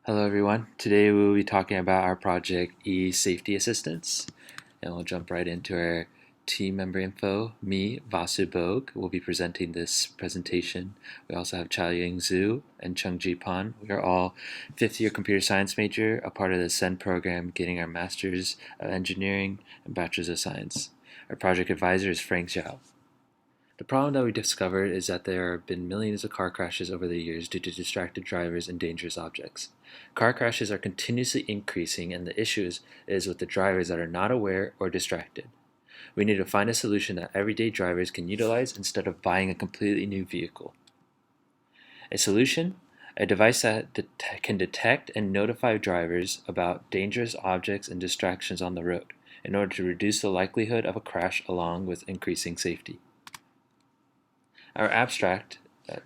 Hello everyone. Today we will be talking about our project eSafety Assistance, and we'll jump right into our team member info. Me, Vasu Bog, will be presenting this presentation. We also have Chaoying Zhu and Chungji Pan. We are all fifth-year computer science major, a part of the SEN program, getting our Masters of Engineering and Bachelor's of Science. Our project advisor is Frank Zhao. The problem that we discovered is that there have been millions of car crashes over the years due to distracted drivers and dangerous objects. Car crashes are continuously increasing, and the issue is with the drivers that are not aware or distracted. We need to find a solution that everyday drivers can utilize instead of buying a completely new vehicle. A solution? A device that can detect and notify drivers about dangerous objects and distractions on the road in order to reduce the likelihood of a crash along with increasing safety. Our abstract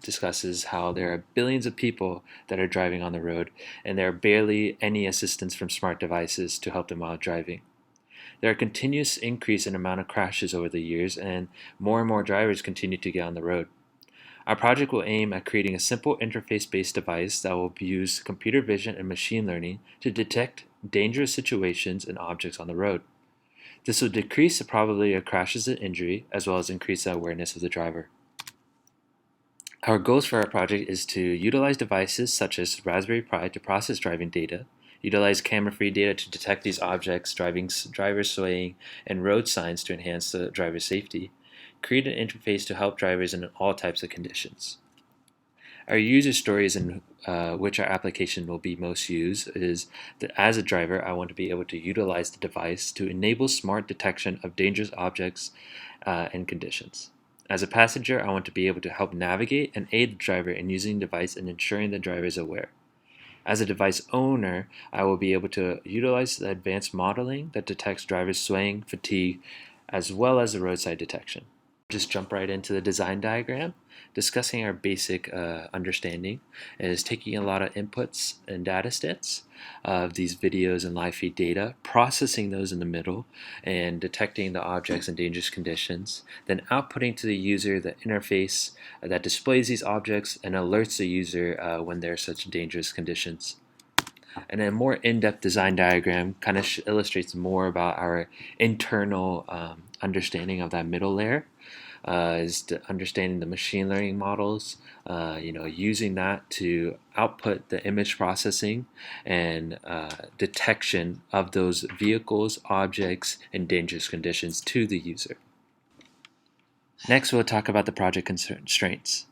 discusses how there are billions of people that are driving on the road, and there are barely any assistance from smart devices to help them while driving. There are continuous increase in amount of crashes over the years, and more drivers continue to get on the road. Our project will aim at creating a simple interface-based device that will use computer vision and machine learning to detect dangerous situations and objects on the road. This will decrease the probability of crashes and injury, as well as increase the awareness of the driver. Our goals for our project is to utilize devices such as Raspberry Pi to process driving data, utilize camera-free data to detect these objects, drivers swaying, and road signs to enhance the driver's safety, create an interface to help drivers in all types of conditions. Our user stories in which our application will be most used is that as a driver, I want to be able to utilize the device to enable smart detection of dangerous objects and conditions. As a passenger, I want to be able to help navigate and aid the driver in using the device and ensuring the driver is aware. As a device owner, I will be able to utilize the advanced modeling that detects drivers swaying, fatigue, as well as the roadside detection. Just jump right into the design diagram. Discussing our basic understanding is taking a lot of inputs and data sets of these videos and live feed data, processing those in the middle, and detecting the objects in dangerous conditions, then outputting to the user the interface that displays these objects and alerts the user when there are such dangerous conditions. And a more in-depth design diagram kind of illustrates more about our internal understanding of that middle layer. Is understanding the machine learning models, using that to output the image processing and detection of those vehicles, objects, and dangerous conditions to the user. Next, we'll talk about the project constraints.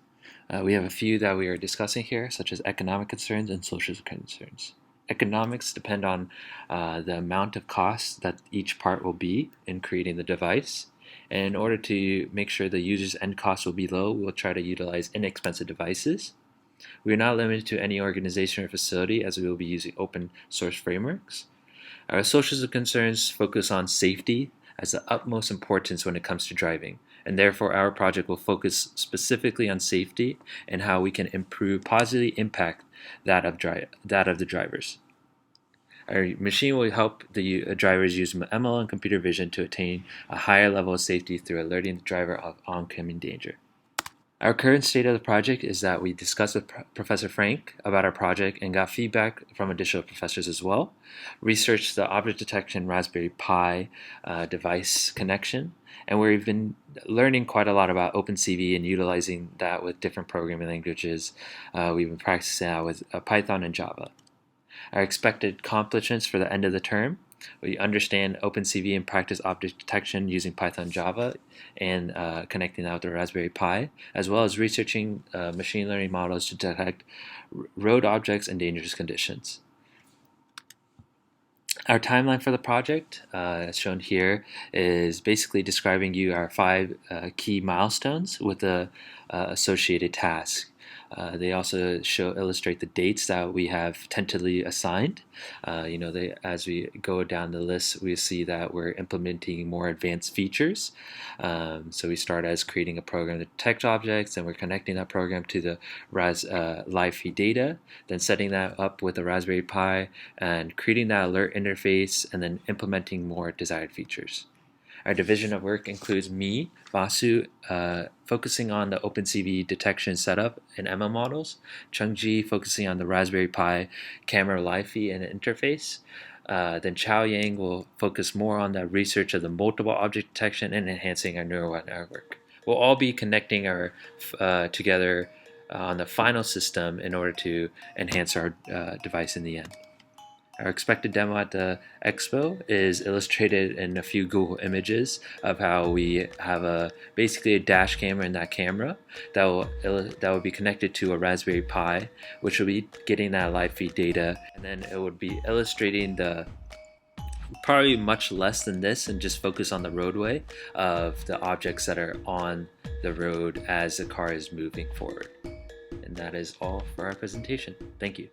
We have a few that we are discussing here, such as economic concerns and social concerns. Economics depend on the amount of cost that each part will be in creating the device. And in order to make sure the user's end cost will be low, we'll try to utilize inexpensive devices. We are not limited to any organization or facility, as we will be using open source frameworks. Our social concerns focus on safety as the utmost importance when it comes to driving, and therefore our project will focus specifically on safety and how we can positively impact that of the drivers. Our machine will help the drivers use ML and computer vision to attain a higher level of safety through alerting the driver of oncoming danger. Our current state of the project is that we discussed with Professor Frank about our project and got feedback from additional professors as well, researched the object detection Raspberry Pi device connection, and we've been learning quite a lot about OpenCV and utilizing that with different programming languages. We've been practicing that with Python and Java. Our expected accomplishments for the end of the term: we understand OpenCV and practice object detection using Python Java and connecting that with the Raspberry Pi, as well as researching machine learning models to detect road objects and dangerous conditions. Our timeline for the project, as shown here, is basically describing you our 5 key milestones with the associated tasks. They also illustrate the dates that we have tentatively assigned. As we go down the list, we see that we're implementing more advanced features. So we start as creating a program to detect objects, and we're connecting that program to the live feed data, then setting that up with a Raspberry Pi and creating that alert interface, and then implementing more desired features. Our division of work includes me, Vasu, focusing on the OpenCV detection setup and ML models, Chungji focusing on the Raspberry Pi camera live feed and interface. Then Chao Yang will focus more on the research of the multiple object detection and enhancing our neural network. We'll all be connecting our together on the final system in order to enhance our device in the end. Our expected demo at the expo is illustrated in a few Google images of how we have basically a dash camera in that camera that will be connected to a Raspberry Pi, which will be getting that live feed data, and then it would be illustrating the probably much less than this and just focus on the roadway of the objects that are on the road as the car is moving forward. And that is all for our presentation. Thank you.